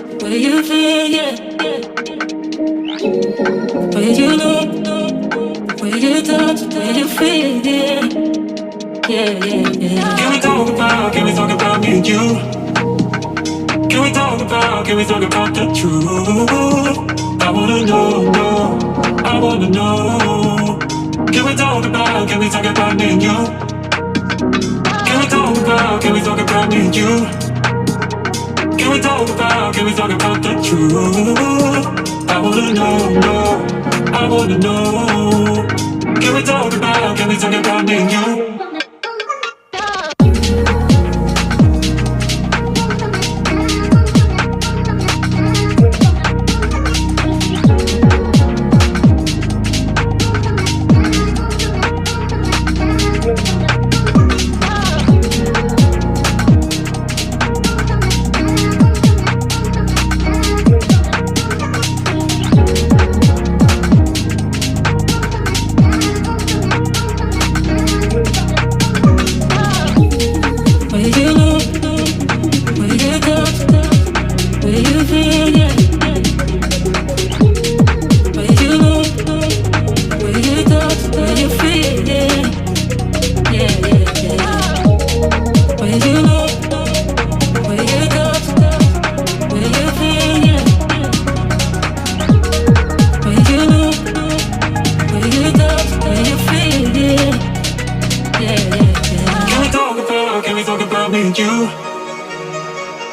What do you feel, yeah? What do you know? What do you touch? What do you feel, yeah? Yeah, yeah, yeah. Can we talk about me and you? Can we talk about the truth? I wanna know, no, I wanna know. Can we talk about me and you? Can we talk about me and you? Can we talk about the truth? I wanna know, no, I wanna know. Can we talk about me and you?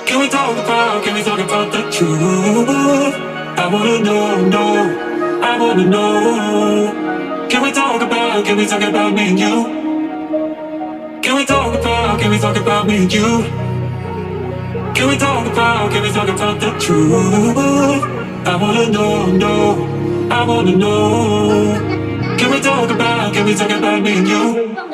Can we talk about the truth? I wanna know, no, I wanna know. Can we talk about me and you? Can we talk about me and you? Can we talk about the truth? I wanna know, no, I wanna know. Can we talk about me and you?